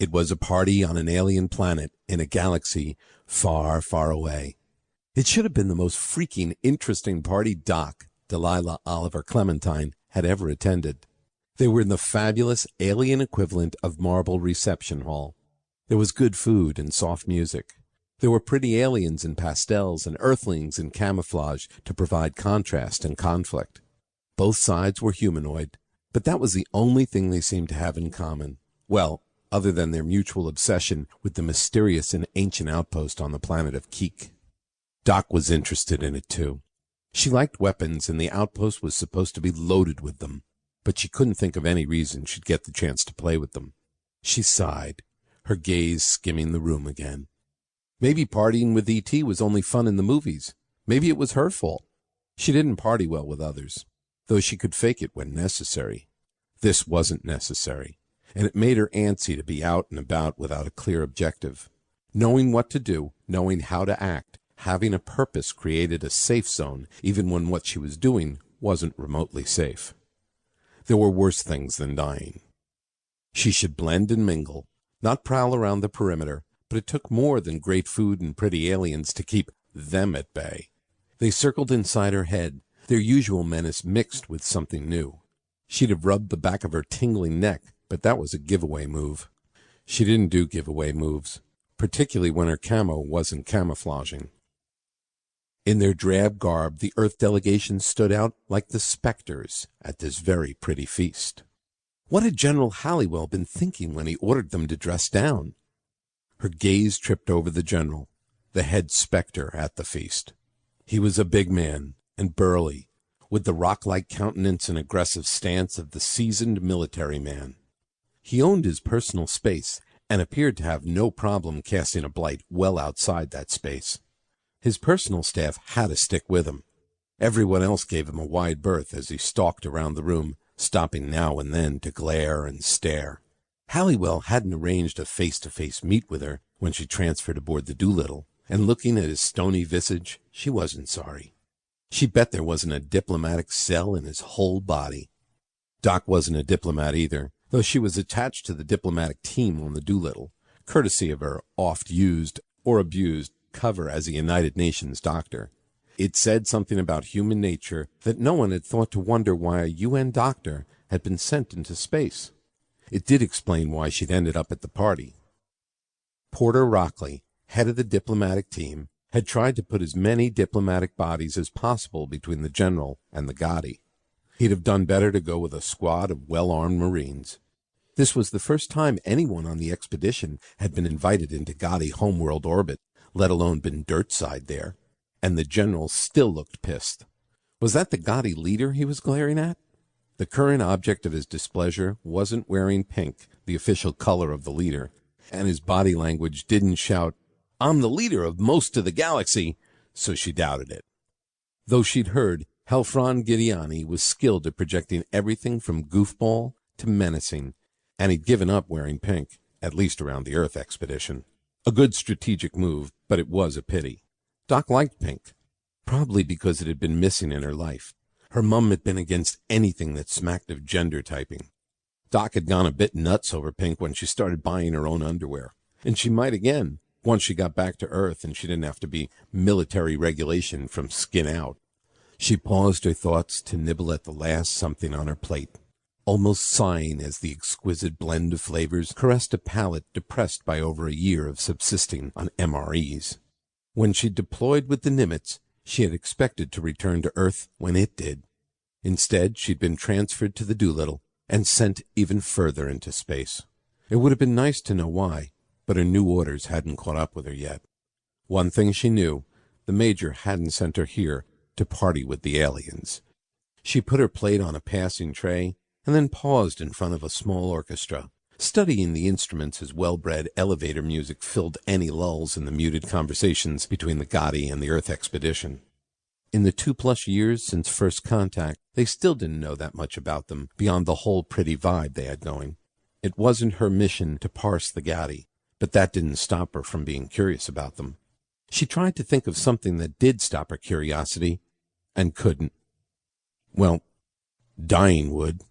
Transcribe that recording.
It was a party on an alien planet in a galaxy far, far away. It should have been the most freaking interesting party Doc, Delilah Oliver Clementyne, had ever attended. They were in the fabulous alien equivalent of Marble Reception Hall. There was good food and soft music. There were pretty aliens in pastels and earthlings in camouflage to provide contrast and conflict. Both sides were humanoid, but that was the only thing they seemed to have in common. Well, other than their mutual obsession with the mysterious and ancient outpost on the planet of Keek. Doc was interested in it, too. She liked weapons, and the outpost was supposed to be loaded with them, but she couldn't think of any reason she'd get the chance to play with them. She sighed, her gaze skimming the room again. Maybe partying with E.T. was only fun in the movies. Maybe it was her fault. She didn't party well with others, though she could fake it when necessary. This wasn't necessary, and it made her antsy to be out and about without a clear objective. Knowing what to do, knowing how to act, having a purpose created a safe zone, even when what she was doing wasn't remotely safe. There were worse things than dying. She should blend and mingle, not prowl around the perimeter, but it took more than great food and pretty aliens to keep them at bay. They circled inside her head, their usual menace mixed with something new. She'd have rubbed the back of her tingling neck, but that was a giveaway move. She didn't do giveaway moves, particularly when her camo wasn't camouflaging. In their drab garb, the Earth delegation stood out like the specters at this very pretty feast. What had General Halliwell been thinking when he ordered them to dress down? Her gaze tripped over the general, the head specter at the feast. He was a big man and burly, with the rock-like countenance and aggressive stance of the seasoned military man. He owned his personal space and appeared to have no problem casting a blight well outside that space. His personal staff had to stick with him. Everyone else gave him a wide berth as he stalked around the room, stopping now and then to glare and stare. Halliwell hadn't arranged a face-to-face meet with her when she transferred aboard the Doolittle, and looking at his stony visage, she wasn't sorry. She bet there wasn't a diplomatic cell in his whole body. Doc wasn't a diplomat either, though she was attached to the diplomatic team on the Doolittle, courtesy of her oft-used or abused cover as a United Nations doctor. It said something about human nature that no one had thought to wonder why a UN doctor had been sent into space. It did explain why she'd ended up at the party. Porter Rockley, head of the diplomatic team, had tried to put as many diplomatic bodies as possible between the general and the Gadi. He'd have done better to go with a squad of well-armed Marines. This was the first time anyone on the expedition had been invited into Gadi homeworld orbit, let alone been dirtside there, and the general still looked pissed. Was that the Gadi leader he was glaring at? The current object of his displeasure wasn't wearing pink, the official color of the leader, and his body language didn't shout, "I'm the leader of most of the galaxy," so she doubted it. Though she'd heard Helfron Giddioni was skilled at projecting everything from goofball to menacing, and he'd given up wearing pink, at least around the Earth expedition. A good strategic move, but it was a pity. Doc liked pink, probably because it had been missing in her life. Her mum had been against anything that smacked of gender typing. Doc had gone a bit nuts over pink when she started buying her own underwear, and she might again, once she got back to Earth and she didn't have to be military regulation from skin out. She paused her thoughts to nibble at the last something on her plate, almost sighing as the exquisite blend of flavors caressed a palate depressed by over a year of subsisting on MREs. When she deployed with the Nimitz, she had expected to return to Earth when it did. Instead, she'd been transferred to the Doolittle and sent even further into space. It would have been nice to know why, but her new orders hadn't caught up with her yet. One thing she knew, the Major hadn't sent her here to party with the aliens. She put her plate on a passing tray and then paused in front of a small orchestra, studying the instruments as well-bred elevator music filled any lulls in the muted conversations between the Gadi and the Earth expedition. In the 2+ years since first contact, they still didn't know that much about them beyond the whole pretty vibe they had going. It wasn't her mission to parse the Gadi, but that didn't stop her from being curious about them. She tried to think of something that did stop her curiosity, and couldn't. Well, dying would.